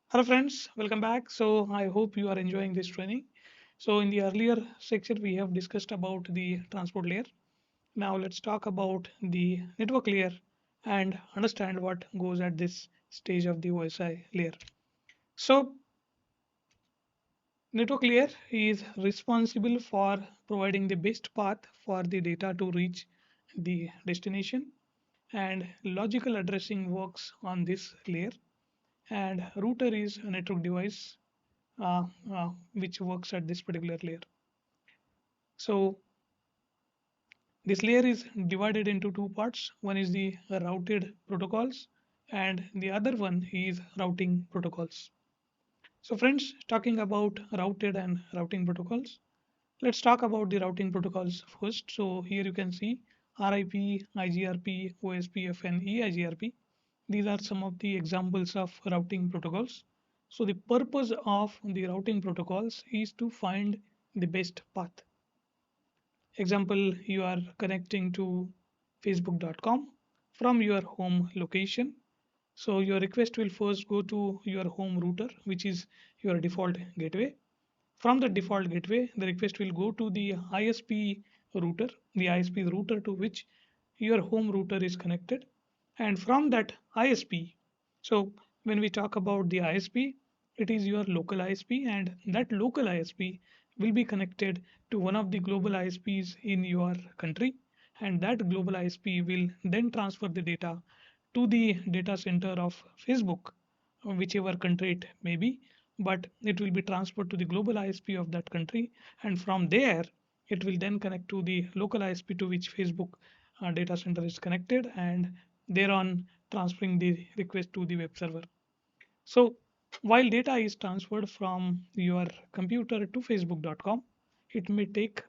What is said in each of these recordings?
Hello friends, welcome back. So I hope you are enjoying this training. So in the earlier section we have discussed about the transport layer. Now let's talk about the network layer and understand what goes at this stage of the OSI layer. So network layer is responsible for providing the best path for the data to reach the destination, and logical addressing works on this layer, and router is a network device which works at this particular layer. So this layer is divided into two parts. One is the routed protocols and the other one is routing protocols. So friends, talking about routed and routing protocols, let's talk about the routing protocols first. So here you can see RIP, IGRP, OSPF, and EIGRP. These are some of the examples of routing protocols. So the purpose of the routing protocols is to find the best path. Example, you are connecting to facebook.com from your home location. So your request will first go to your home router, which is your default gateway. From the default gateway, the request will go to the ISP router, the ISP router to which your home router is connected. And from that ISP, so when we talk about the ISP, it is your local ISP, and that local ISP will be connected to one of the global ISPs in your country. And that global ISP will then transfer the data to the data center of Facebook, whichever country it may be, but it will be transferred to the global ISP of that country, and from there it will then connect to the local ISP to which Facebook data center is connected, and thereon transferring the request to the web server. So while data is transferred from your computer to facebook.com, it may take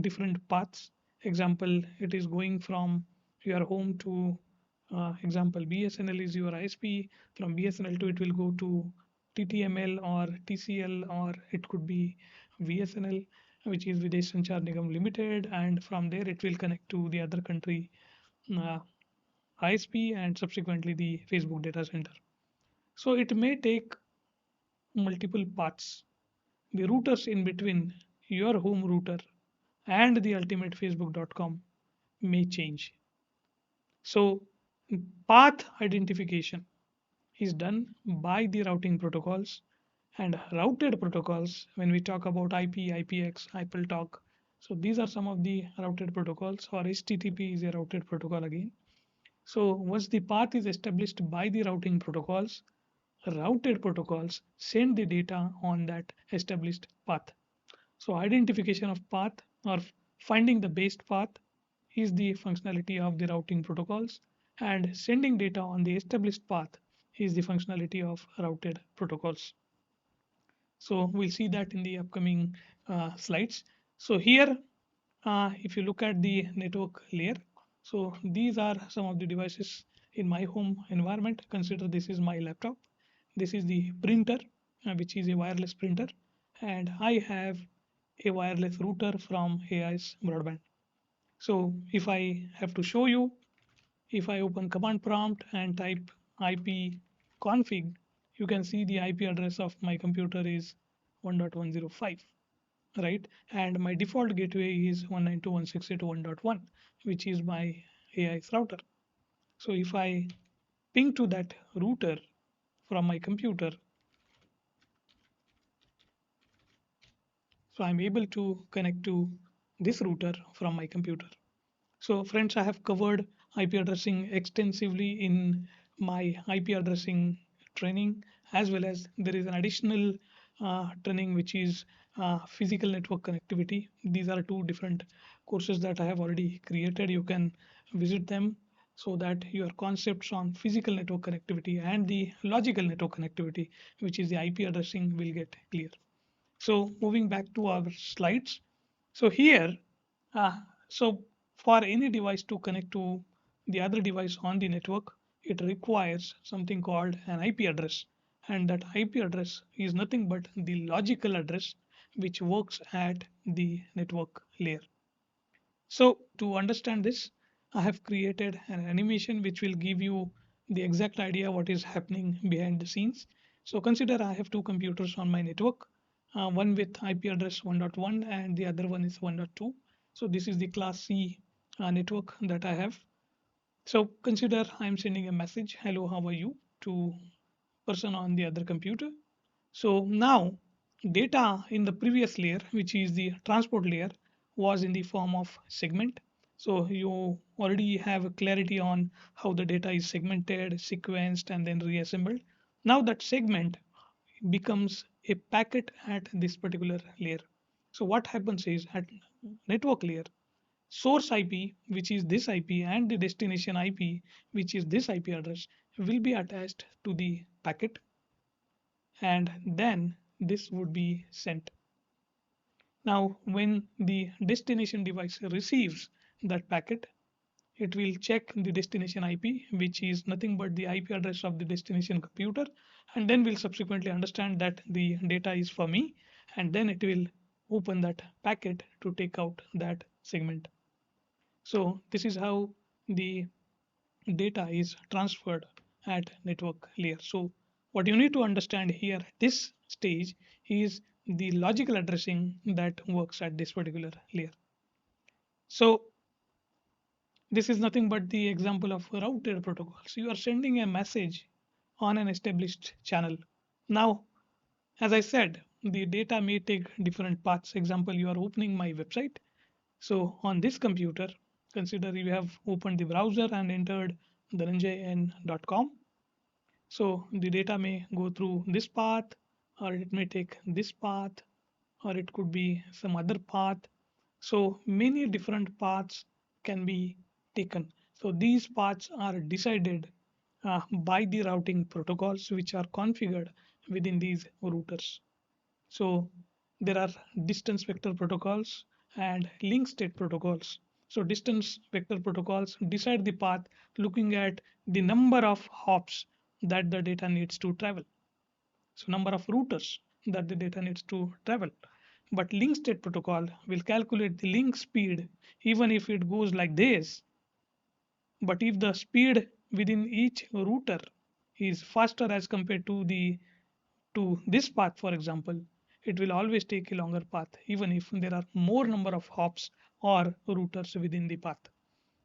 different paths. Example, it is going from your home to example BSNL is your ISP. From BSNL to it will go to TTML or TCL, or it could be VSNL, which is Videsh Sanchar Nigam Limited, and from there it will connect to the other country uh, ISP and subsequently the Facebook data center. So it may take multiple paths. The routers in between your home router and the ultimate facebook.com may change. So path identification is done by the routing protocols, and routed protocols, when we talk about IP, IPX, IPLTalk, so these are some of the routed protocols, or HTTP is a routed protocol again. So once the path is established by the routing protocols, routed protocols send the data on that established path. So identification of path, or finding the best path, is the functionality of the routing protocols, and sending data on the established path is the functionality of routed protocols. So we'll see that in the upcoming slides. So here, if you look at the network layer, so these are some of the devices in my home environment. Consider this is my laptop. This is the printer, which is a wireless printer, and I have a wireless router from AI's broadband. So if I have to show you, if I open command prompt and type IP config, you can see the IP address of my computer is 1.105, right? And my default gateway is 192.168.1.1, which is my AI's router. So if I ping to that router from my computer, so I'm able to connect to this router from my computer. So friends, I have covered IP addressing extensively in my IP addressing training, as well as there is an additional training which is physical network connectivity. These are two different courses that I have already created. You can visit them so that your concepts on physical network connectivity and the logical network connectivity, which is the IP addressing, will get clear. So moving back to our slides. So here, uh, so for any device to connect to the other device on the network, it requires something called an IP address. And that IP address is nothing but the logical address which works at the network layer. So to understand this, I have created an animation which will give you the exact idea what is happening behind the scenes. So consider I have two computers on my network, one with IP address 1.1 and the other one is 1.2. So this is the class C network that I have. So consider I'm sending a message, hello, how are you, to person on the other computer. So now data in the previous layer, which is the transport layer, was in the form of segment. So you already have a clarity on how the data is segmented, sequenced, and then reassembled. Now that segment becomes a packet at this particular layer. So what happens is at network layer, source IP, which is this IP, and the destination IP, which is this IP address, will be attached to the packet, and then this would be sent. Now, when the destination device receives that packet, it will check the destination IP, which is nothing but the IP address of the destination computer, and then will subsequently understand that the data is for me, and then it will open that packet to take out that segment. So this is how the data is transferred at network layer. So what you need to understand here at this stage is the logical addressing that works at this particular layer. So this is nothing but the example of router protocols. You are sending a message on an established channel. Now, as I said, the data may take different paths. Example, you are opening my website. So on this computer, consider you have opened the browser and entered dhananjayan.com. So the data may go through this path, or it may take this path, or it could be some other path. So many different paths can be taken. So these paths are decided by the routing protocols which are configured within these routers. So there are distance vector protocols and link state protocols. So distance vector protocols decide the path looking at the number of hops that the data needs to travel. So number of routers that the data needs to travel. But link state protocol will calculate the link speed even if it goes like this. But if the speed within each router is faster as compared to this path, for example, it will always take a longer path, even if there are more number of hops or routers within the path.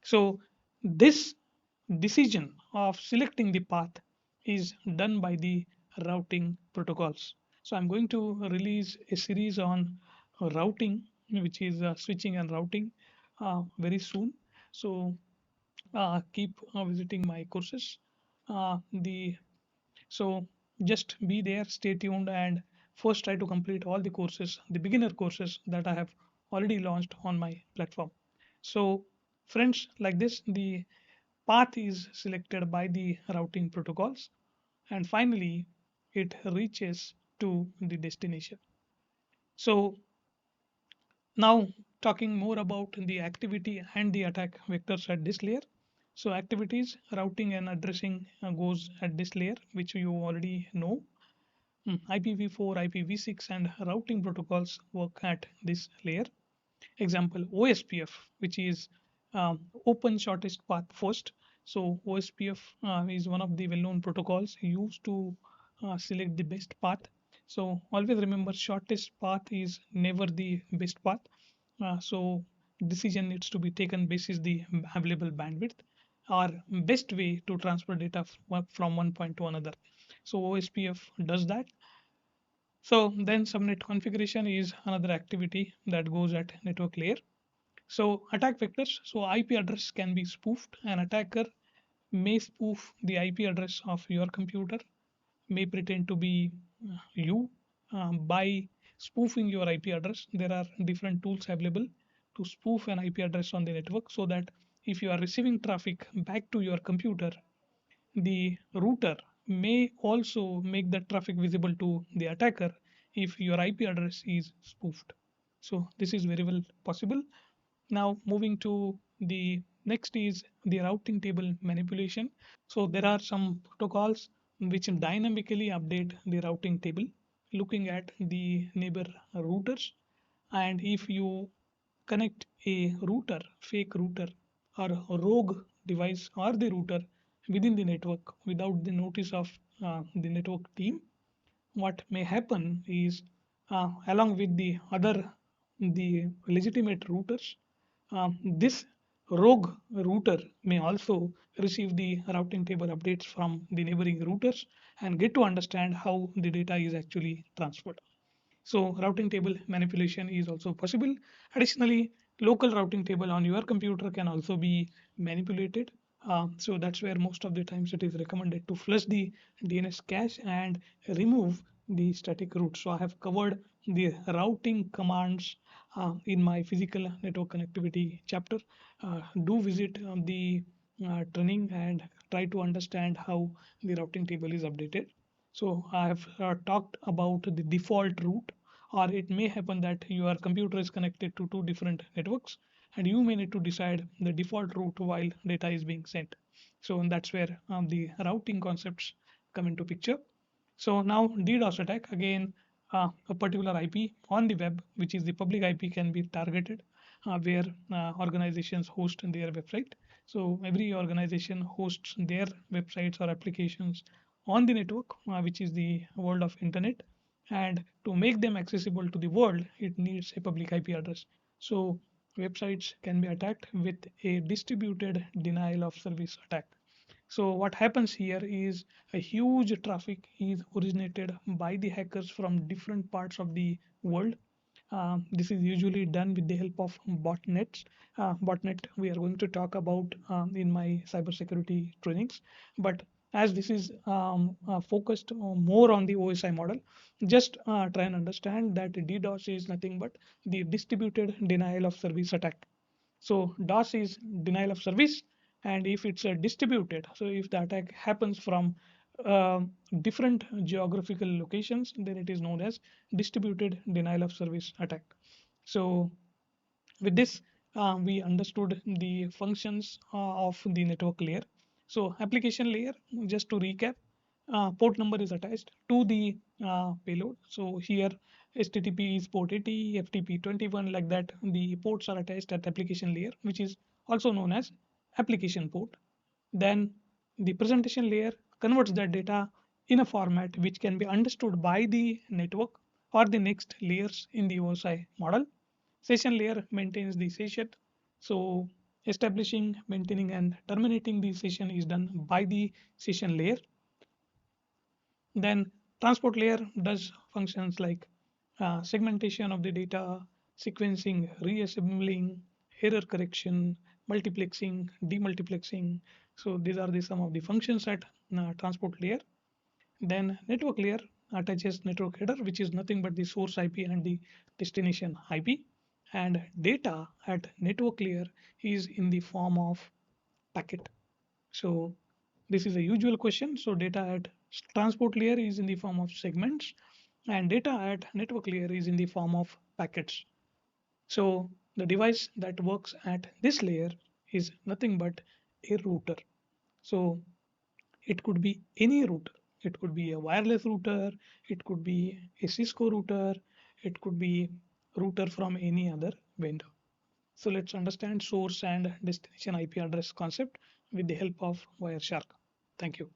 So this decision of selecting the path is done by the routing protocols. So I'm going to release a series on routing, which is switching and routing very soon. So keep visiting my courses. The so just be there, stay tuned, and first try to complete all the courses, the beginner courses that I have already launched on my platform. So friends, like this, the path is selected by the routing protocols, and finally it reaches to the destination. So now talking more about the activity and the attack vectors at this layer. So activities, routing and addressing goes at this layer, which you already know. IPv4, IPv6 and routing protocols work at this layer. Example, OSPF, which is open shortest path first. So OSPF is one of the well-known protocols used to select the best path. So always remember, shortest path is never the best path. So decision needs to be taken basis the available bandwidth or best way to transfer data from one point to another. So OSPF does that. So then subnet configuration is another activity that goes at network layer. So attack vectors. So IP address can be spoofed. An attacker may spoof the IP address of your computer, may pretend to be you by spoofing your IP address. There are different tools available to spoof an IP address on the network so that if you are receiving traffic back to your computer, the router may also make the traffic visible to the attacker if your IP address is spoofed. So this is very well possible. Now moving to the next is the routing table manipulation. So there are some protocols which dynamically update the routing table looking at the neighbor routers. And if you connect a router, fake router, or a rogue device or the router within the network without the notice of the network team, what may happen is along with the legitimate routers, this rogue router may also receive the routing table updates from the neighboring routers and get to understand how the data is actually transferred. So routing table manipulation is also possible. Additionally, local routing table on your computer can also be manipulated. So that's where most of the times it is recommended to flush the DNS cache and remove the static route. So I have covered the routing commands in my physical network connectivity chapter. Do visit the training and try to understand how the routing table is updated. So I have talked about the default route, or it may happen that your computer is connected to two different networks and you may need to decide the default route while data is being sent. So that's where the routing concepts come into picture. So now DDoS attack, again, a particular IP on the web, which is the public IP, can be targeted where organizations host their website. So every organization hosts their websites or applications on the network, which is the world of internet. And to make them accessible to the world, it needs a public IP address. So websites can be attacked with a distributed denial of service attack. So what happens here is a huge traffic is originated by the hackers from different parts of the world. This is usually done with the help of botnets. Botnet we are going to talk about in my cybersecurity trainings. But as this is focused more on the OSI model, just try and understand that DDoS is nothing but the distributed denial of service attack. So DOS is denial of service, and if it's distributed, so if the attack happens from uh, different geographical locations, then it is known as distributed denial of service attack. So with this, we understood the functions of the network layer. So application layer, just to recap, port number is attached to the payload. So here HTTP is port 80, FTP 21, like that. The ports are attached at application layer, which is also known as application port. Then the presentation layer converts that data in a format which can be understood by the network or the next layers in the OSI model. Session layer maintains the session. So establishing, maintaining, and terminating the session is done by the session layer. Then transport layer does functions like segmentation of the data, sequencing, reassembling, error correction, multiplexing, demultiplexing. So these are the some of the functions at transport layer. Then network layer attaches network header, which is nothing but the source IP and the destination IP. And data at network layer is in the form of packet. So this is a usual question. So data at transport layer is in the form of segments, and data at network layer is in the form of packets. So the device that works at this layer is nothing but a router. So it could be any router. It could be a wireless router. It could be a Cisco router. It could be router from any other vendor. So let's understand source and destination IP address concept with the help of Wireshark. Thank you.